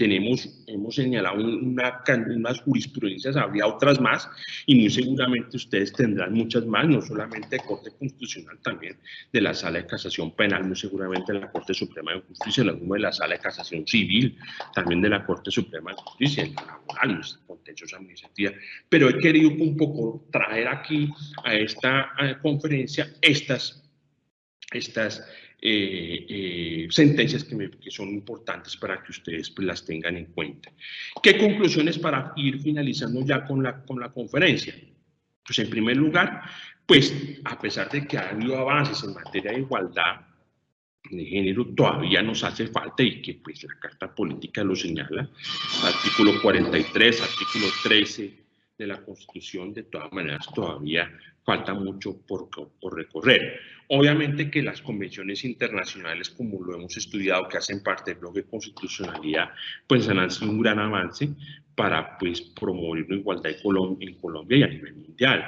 Speaker 2: hemos señalado unas jurisprudencias, habría otras más, y muy seguramente ustedes tendrán muchas más, no solamente de Corte Constitucional, también de la Sala de Casación Penal, muy seguramente de la Corte Suprema de Justicia, lo mismo de la Sala de Casación Civil, también de la Corte Suprema de Justicia, en la laboral, contenciosa administrativa. Pero he querido un poco traer aquí a esta conferencia estas sentencias que son importantes para que ustedes pues, las tengan en cuenta. ¿Qué conclusiones para ir finalizando ya con la conferencia? Pues en primer lugar, pues a pesar de que ha habido avances en materia de igualdad de género, todavía nos hace falta, y que pues la Carta Política lo señala, artículo 43, artículo 13 de la Constitución, de todas maneras todavía falta mucho por recorrer. Obviamente que las convenciones internacionales, como lo hemos estudiado, que hacen parte del bloque de constitucionalidad, pues han sido un gran avance para pues, promover la igualdad en Colombia y a nivel mundial.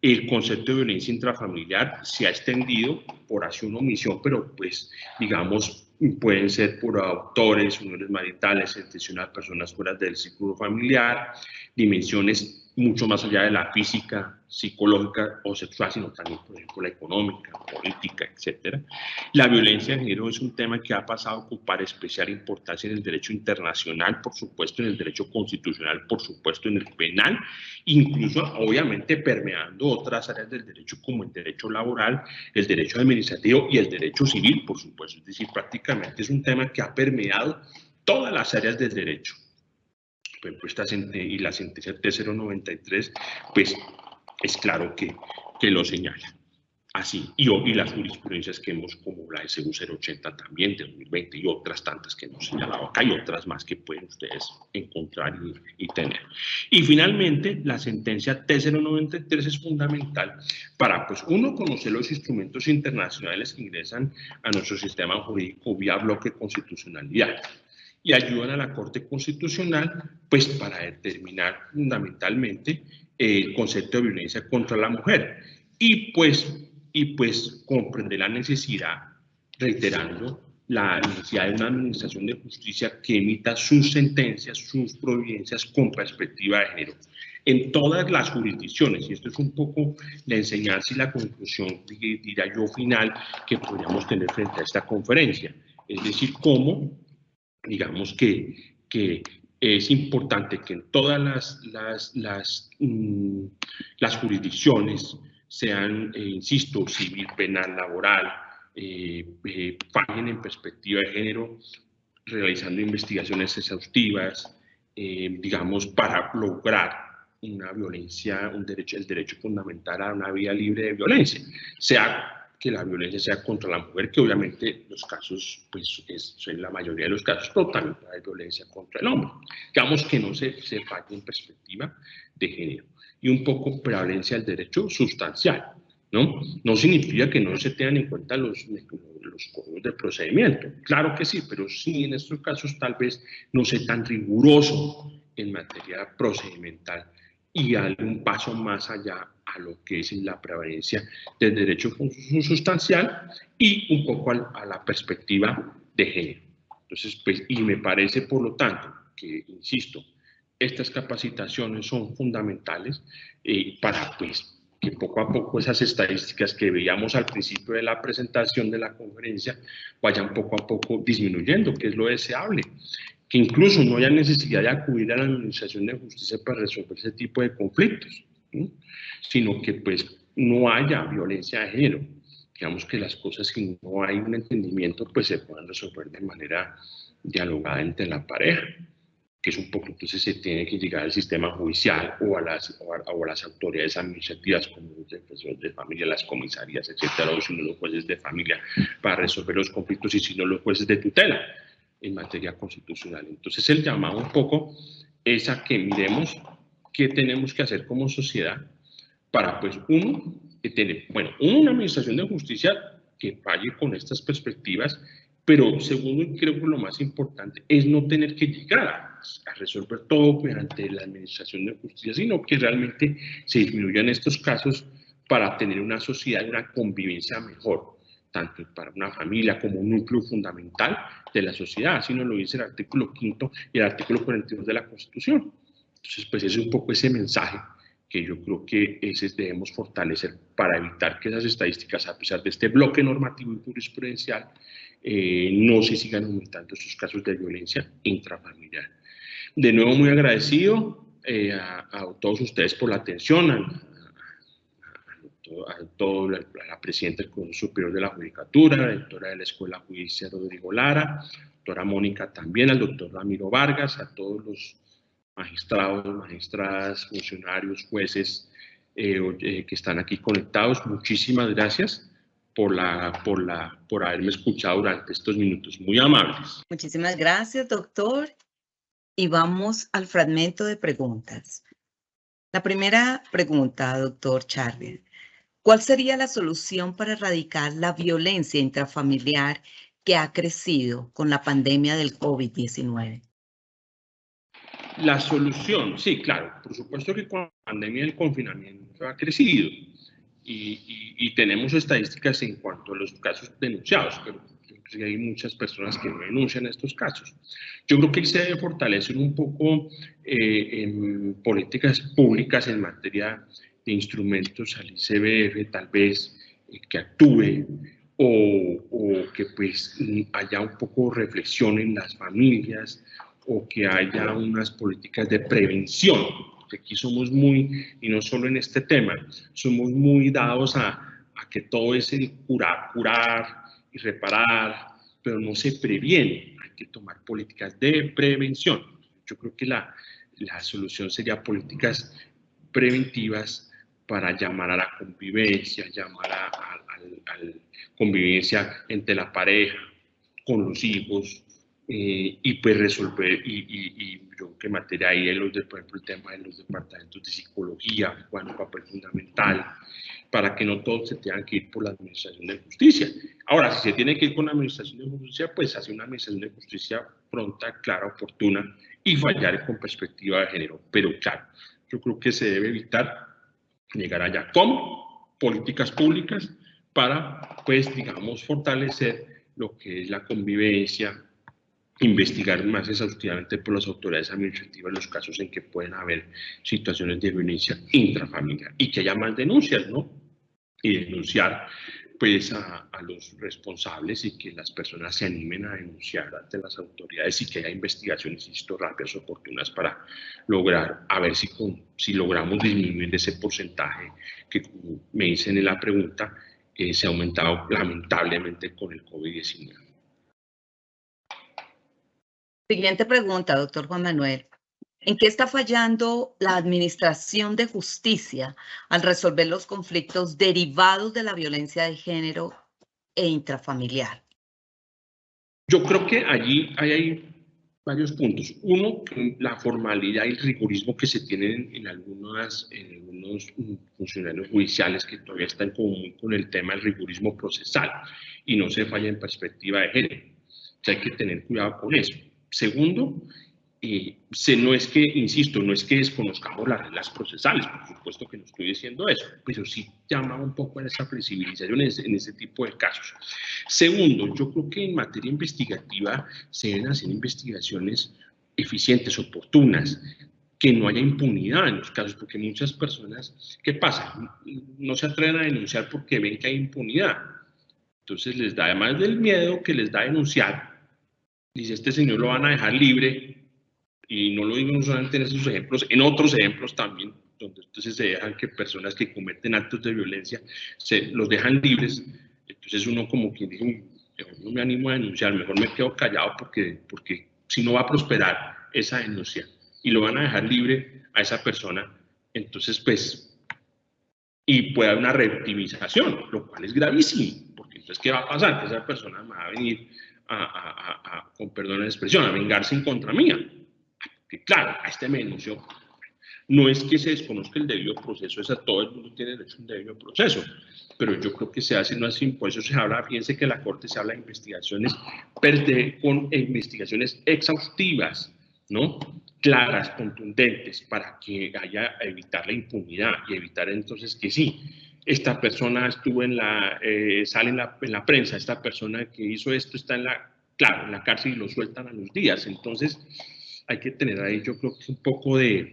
Speaker 2: El concepto de violencia intrafamiliar se ha extendido por acción o omisión, pero pues digamos pueden ser por autores, uniones maritales, sentencias a personas fuera del círculo familiar, dimensiones mucho más allá de la física, psicológica o sexual, sino también, por ejemplo, la económica, política, etc. La violencia de género es un tema que ha pasado a ocupar especial importancia en el derecho internacional, por supuesto, en el derecho constitucional, por supuesto, en el penal, incluso, obviamente, permeando otras áreas del derecho, como el derecho laboral, el derecho administrativo y el derecho civil, por supuesto. Es decir, prácticamente es un tema que ha permeado todas las áreas del derecho. Por ejemplo, y la sentencia T093, pues es claro que lo señala. Así, y las jurisprudencias que hemos, como la SU 080 también, de 2020, y otras tantas que hemos señalado acá, y otras más que pueden ustedes encontrar y tener. Y finalmente, la sentencia T093 es fundamental para, pues, uno, conocer los instrumentos internacionales que ingresan a nuestro sistema jurídico vía bloque de constitucionalidad, y ayudan a la Corte Constitucional, pues, para determinar fundamentalmente el concepto de violencia contra la mujer. Y pues comprender la necesidad, reiterando, la necesidad de una administración de justicia que emita sus sentencias, sus providencias con perspectiva de género en todas las jurisdicciones. Y esto es un poco la enseñanza y la conclusión, diría yo, final que podríamos tener frente a esta conferencia. Es decir, cómo, digamos que es importante que en todas las jurisdicciones, sean, insisto, civil, penal, laboral, fallen en perspectiva de género, realizando investigaciones exhaustivas, digamos, para lograr una violencia, el derecho fundamental a una vida libre de violencia, sea que la violencia sea contra la mujer, que obviamente los casos, pues son la mayoría de los casos, pero también hay violencia contra el hombre. Digamos que no se falle en perspectiva de género. Y un poco prevalencia del derecho sustancial, ¿no? No significa que no se tengan en cuenta los códigos de procedimiento. Claro que sí, pero sí en estos casos tal vez no sea tan riguroso en materia procedimental y darle un paso más allá a lo que es la prevalencia del derecho sustancial y un poco a la perspectiva de género. Entonces, pues, y me parece, por lo tanto, que, insisto, estas capacitaciones son fundamentales para, pues, que poco a poco esas estadísticas que veíamos al principio de la presentación de la conferencia vayan poco a poco disminuyendo, que es lo deseable. Que incluso no haya necesidad de acudir a la Administración de Justicia para resolver ese tipo de conflictos, ¿sí? Sino que pues no haya violencia de género. Digamos que las cosas, si no hay un entendimiento, pues se puedan resolver de manera dialogada entre la pareja, que es un poco, entonces se tiene que llegar al sistema judicial o a las autoridades administrativas, como los defensores de familia, las comisarías, etcétera, o si no los jueces de familia, para resolver los conflictos, y si no los jueces de tutela en materia constitucional. Entonces el llamado un poco es a que miremos qué tenemos que hacer como sociedad para, pues, uno, tener, bueno, una administración de justicia que falle con estas perspectivas, pero segundo, y creo que lo más importante, es no tener que llegar a resolver todo mediante la administración de justicia, sino que realmente se disminuyan estos casos para tener una sociedad y una convivencia mejor. tanto para una familia como un núcleo fundamental de la sociedad, así nos lo dice el artículo 5º y el artículo 42 de la Constitución. Entonces, pues ese es un poco ese mensaje que yo creo que debemos fortalecer para evitar que esas estadísticas, a pesar de este bloque normativo y jurisprudencial, no se sigan aumentando estos casos de violencia intrafamiliar. De nuevo, muy agradecido a todos ustedes por la atención, a la presidenta del Consejo Superior de la Judicatura, la directora de la Escuela Judicial Rodrigo Lara, doctora Mónica también, al doctor Ramiro Vargas, a todos los magistrados, magistradas, funcionarios, jueces que están aquí conectados. Muchísimas gracias por haberme escuchado durante estos minutos. Muy amables.
Speaker 1: Muchísimas gracias, doctor. Y vamos al fragmento de preguntas. La primera pregunta, doctor Charlie. ¿Cuál sería la solución para erradicar la violencia intrafamiliar que ha crecido con la pandemia del COVID-19?
Speaker 2: La solución, sí, claro, por supuesto que con la pandemia del confinamiento ha crecido y tenemos estadísticas en cuanto a los casos denunciados, pero hay muchas personas que no denuncian estos casos. Yo creo que se debe fortalecer un poco en políticas públicas en materia de instrumentos al ICBF, tal vez que actúe o que pues haya un poco reflexión en las familias, o que haya unas políticas de prevención, porque aquí somos muy, y no solo en este tema, somos muy dados a que todo es el curar y reparar, pero no se previene, hay que tomar políticas de prevención. Yo creo que la solución sería políticas preventivas para llamar a la convivencia, llamar a la convivencia entre la pareja, con los hijos, y pues resolver, y yo creo que en materia ahí, por ejemplo, el tema de los departamentos de psicología juegan un papel fundamental para que no todos se tengan que ir por la administración de justicia. Ahora, si se tiene que ir con la administración de justicia, pues hace una administración de justicia pronta, clara, oportuna y fallar con perspectiva de género. Pero claro, yo creo que se debe evitar llegar allá. ¿Cómo? Políticas públicas para, pues, digamos, fortalecer lo que es la convivencia, investigar más exhaustivamente por las autoridades administrativas los casos en que pueden haber situaciones de violencia intrafamiliar y que haya más denuncias, ¿no? Y denunciar pues a los responsables y que las personas se animen a denunciar ante las autoridades y que haya investigaciones, insisto, rápidas, oportunas para lograr, a ver si logramos disminuir ese porcentaje que, como me dicen en la pregunta, se ha aumentado lamentablemente con el COVID-19.
Speaker 1: Siguiente pregunta, doctor Juan Manuel. ¿En qué está fallando la administración de justicia al resolver los conflictos derivados de la violencia de género e intrafamiliar?
Speaker 2: Yo creo que allí hay varios puntos. Uno, la formalidad y el rigorismo que se tienen en algunos funcionarios judiciales que todavía están con el tema del rigorismo procesal y no se falla en perspectiva de género. O sea, hay que tener cuidado con eso. Segundo, no es que, insisto, no es que desconozcamos las reglas procesales, por supuesto que no estoy diciendo eso, pero sí llama un poco a esa flexibilización en ese tipo de casos. Segundo, yo creo que en materia investigativa se deben hacer investigaciones eficientes, oportunas, que no haya impunidad en los casos, porque muchas personas, ¿qué pasa? No se atreven a denunciar porque ven que hay impunidad. Entonces les da, además del miedo que les da denunciar, dice, este señor lo van a dejar libre, y no lo digo solamente en esos ejemplos, en otros ejemplos también, donde entonces se dejan que personas que cometen actos de violencia los dejan libres. Entonces uno como quien dice, no me animo a denunciar, mejor me quedo callado porque si no va a prosperar esa denuncia y lo van a dejar libre a esa persona, entonces pues, y puede haber una revictimización, lo cual es gravísimo, porque entonces ¿qué va a pasar? Que esa persona me va a venir con perdón de expresión, a vengarse en contra mía. Que claro, a este me denunció. No es que se desconozca el debido proceso, todo el mundo tiene derecho a un debido proceso, pero yo creo que se hace no así, por eso se habla, fíjense que la Corte se habla de investigaciones, con investigaciones exhaustivas, ¿no? Claras, contundentes, para que evitar la impunidad y evitar entonces que sí, esta persona estuvo sale en la prensa, esta persona que hizo esto está en la cárcel y lo sueltan a los días. Entonces, hay que tener ahí, yo creo que un poco yo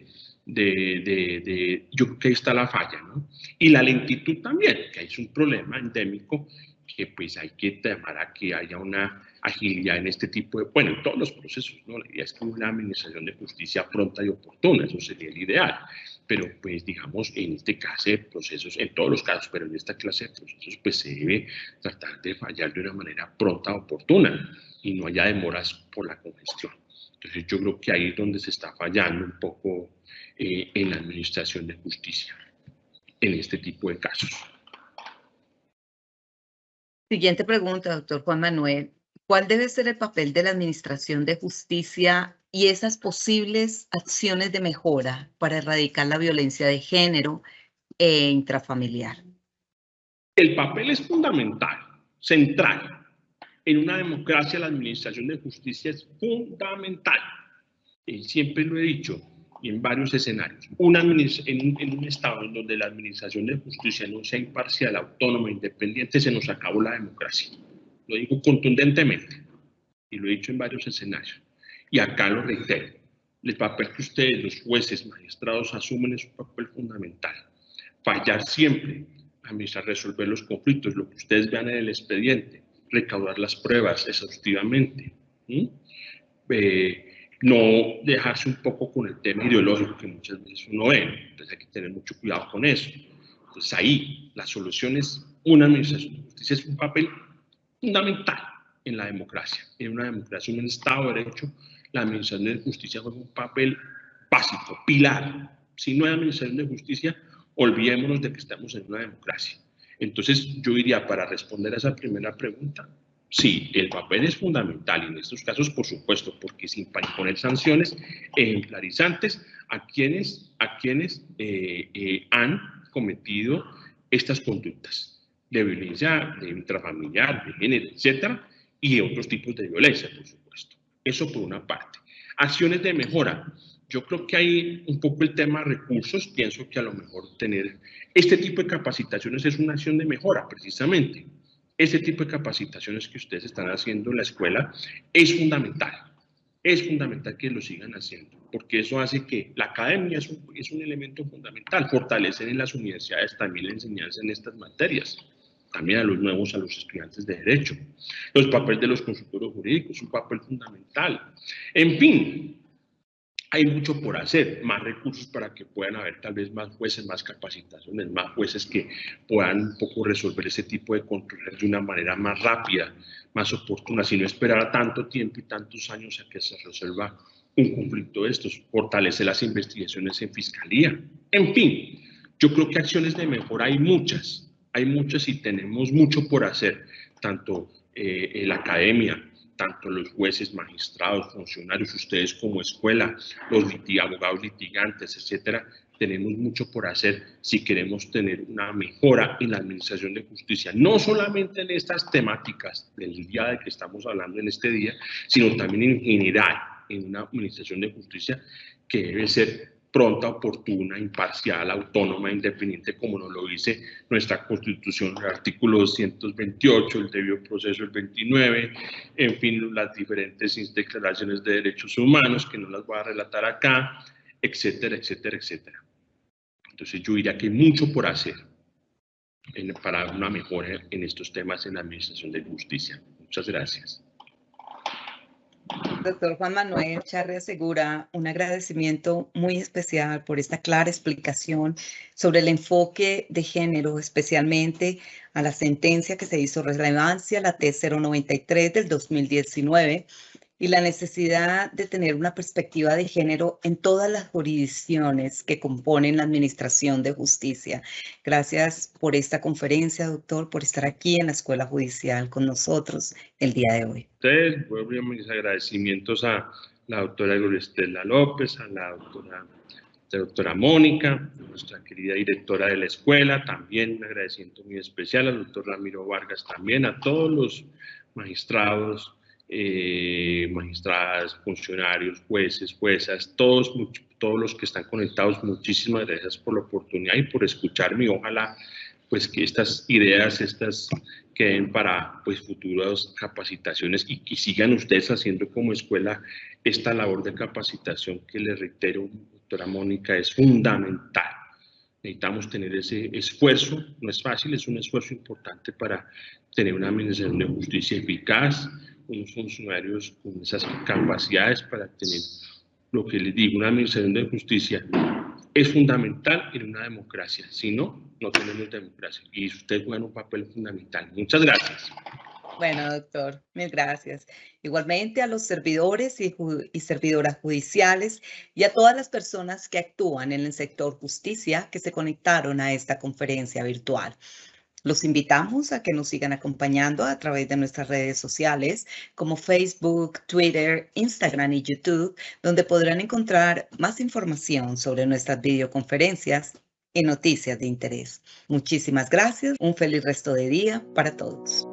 Speaker 2: creo que ahí está la falla, ¿no? Y la lentitud también, que es un problema endémico que pues hay que llamar a que haya una agilidad en este tipo en todos los procesos, ¿no? La idea es que una administración de justicia pronta y oportuna, eso sería el ideal, pero pues digamos en este caso de procesos, en todos los casos, pero en esta clase de procesos pues se debe tratar de fallar de una manera pronta, oportuna y no haya demoras por la congestión. Entonces yo creo que ahí es donde se está fallando un poco en la administración de justicia, en este tipo de casos.
Speaker 1: Siguiente pregunta, doctor Juan Manuel. ¿Cuál debe ser el papel de la administración de justicia y esas posibles acciones de mejora para erradicar la violencia de género e intrafamiliar?
Speaker 2: El papel es fundamental, central. En una democracia la administración de justicia es fundamental. Siempre lo he dicho y en varios escenarios. En un estado en donde la administración de justicia no sea imparcial, autónoma, independiente, se nos acabó la democracia. Lo digo contundentemente y lo he dicho en varios escenarios. Y acá lo reitero. El papel que ustedes, los jueces, magistrados, asumen es un papel fundamental. Fallar siempre, administrar, resolver los conflictos, lo que ustedes vean en el expediente, recaudar las pruebas exhaustivamente. No dejarse un poco con el tema ideológico que muchas veces uno ve, entonces hay que tener mucho cuidado con eso. Entonces ahí la solución es una administración de justicia, es un papel fundamental en la democracia. En una democracia, en un Estado de Derecho, la administración de justicia juega un papel básico, pilar. Si no hay administración de justicia, olvidémonos de que estamos en una democracia. Entonces yo diría, para responder a esa primera pregunta, sí, el papel es fundamental y en estos casos, por supuesto, porque sin imponer sanciones ejemplarizantes a quienes han cometido estas conductas de violencia intrafamiliar, de género, etcétera, y de otros tipos de violencia, por supuesto. Eso por una parte. Acciones de mejora. Yo creo que hay un poco el tema de recursos. Pienso que a lo mejor tener este tipo de capacitaciones es una acción de mejora, precisamente. Ese tipo de capacitaciones que ustedes están haciendo en la escuela es fundamental. Es fundamental que lo sigan haciendo, porque eso hace que la academia es un elemento fundamental. Fortalecer en las universidades también la enseñanza en estas materias, también a los a los estudiantes de Derecho. Los papeles de los consultores jurídicos, un papel fundamental. En fin, hay mucho por hacer, más recursos para que puedan haber tal vez más jueces, más capacitaciones, más jueces que puedan un poco resolver ese tipo de controles de una manera más rápida, más oportuna, sin no esperar tanto tiempo y tantos años a que se resuelva un conflicto de estos, fortalecer las investigaciones en fiscalía. En fin, yo creo que acciones de mejora hay muchas y tenemos mucho por hacer, tanto la academia, tanto los jueces, magistrados, funcionarios, ustedes como escuela, los abogados litigantes, etcétera, tenemos mucho por hacer si queremos tener una mejora en la administración de justicia, no solamente en estas temáticas del día de que estamos hablando en este día, sino también en general, en una administración de justicia que debe ser pronta, oportuna, imparcial, autónoma, independiente, como nos lo dice nuestra Constitución, el artículo 228, el debido proceso el 29, en fin, las diferentes declaraciones de derechos humanos, que no las voy a relatar acá, etcétera, etcétera, etcétera. Entonces yo diría que hay mucho por hacer para una mejora en estos temas en la administración de justicia. Muchas gracias.
Speaker 1: Doctor Juan Manuel Charria Segura, un agradecimiento muy especial por esta clara explicación sobre el enfoque de género, especialmente a la sentencia que se hizo relevancia, la T093 del 2019, y la necesidad de tener una perspectiva de género en todas las jurisdicciones que componen la Administración de Justicia. Gracias por esta conferencia, doctor, por estar aquí en la Escuela Judicial con nosotros el día de hoy.
Speaker 2: Ustedes, vuelvo mis agradecimientos a la doctora Gloria Estela López, a la doctora Mónica, nuestra querida directora de la escuela, también un agradecimiento muy especial al doctor Ramiro Vargas, también a todos los magistrados, magistradas, funcionarios, jueces, juezas, todos los que están conectados, muchísimas gracias por la oportunidad y por escucharme. Ojalá pues que estas ideas, queden para pues futuras capacitaciones y sigan ustedes haciendo como escuela esta labor de capacitación que les reitero, doctora Mónica, es fundamental. Necesitamos tener ese esfuerzo, no es fácil, es un esfuerzo importante para tener una administración de justicia eficaz, unos funcionarios con esas capacidades para tener lo que les digo, una administración de justicia es fundamental en una democracia. Si no, no tenemos democracia. Y usted juega un papel fundamental. Muchas gracias.
Speaker 1: Bueno, doctor, mil gracias. Igualmente a los servidores y servidoras judiciales y a todas las personas que actúan en el sector justicia que se conectaron a esta conferencia virtual. Los invitamos a que nos sigan acompañando a través de nuestras redes sociales como Facebook, Twitter, Instagram y YouTube, donde podrán encontrar más información sobre nuestras videoconferencias y noticias de interés. Muchísimas gracias. Un feliz resto de día para todos.